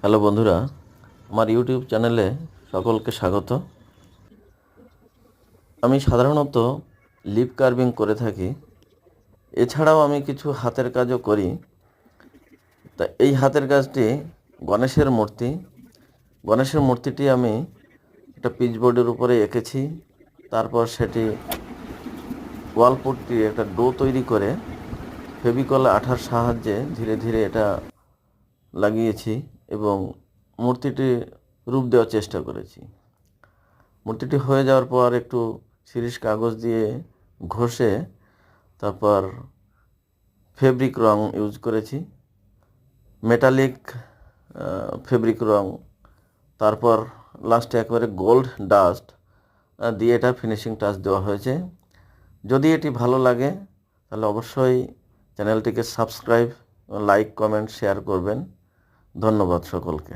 Hello বন্ধুরা, আমার YouTube চ্যানেলে সকলকে স্বাগত। আমি সাধারণত লিপ কার্ভিং করে থাকি। এছাড়াও আমি কিছু হাতের কাজও করি। তা এই হাতের কাজটি গণেশের মূর্তি। গণেশের মূর্তিটি আমি একটা পিচবোর্ডের উপরে এঁকেছি। তারপর সেটি ওয়ালপুট্টি একটা ডো তৈরি করে ফেভিকল আঠার সাহায্যে ধীরে ধীরে এটা লাগিয়েছি এবং মূর্তিটি রূপ দেওয়ার চেষ্টা করেছি। মূর্তিটি হয়ে যাওয়ার পর একটু শিরিষ কাগজ দিয়ে ঘষে তারপর ফেব্রিক রং ইউজ করেছি, মেটালিক ফেব্রিক রং। তারপর লাস্টে একবারে গোল্ড ডাস্ট দিয়ে এটা ফিনিশিং টাচ দেওয়া হয়েছে। যদি এটি ভালো লাগে তাহলে অবশ্যই চ্যানেলটিকে সাবস্ক্রাইব, লাইক, কমেন্ট, শেয়ার করবেন। ধন্যবাদ সকলকে।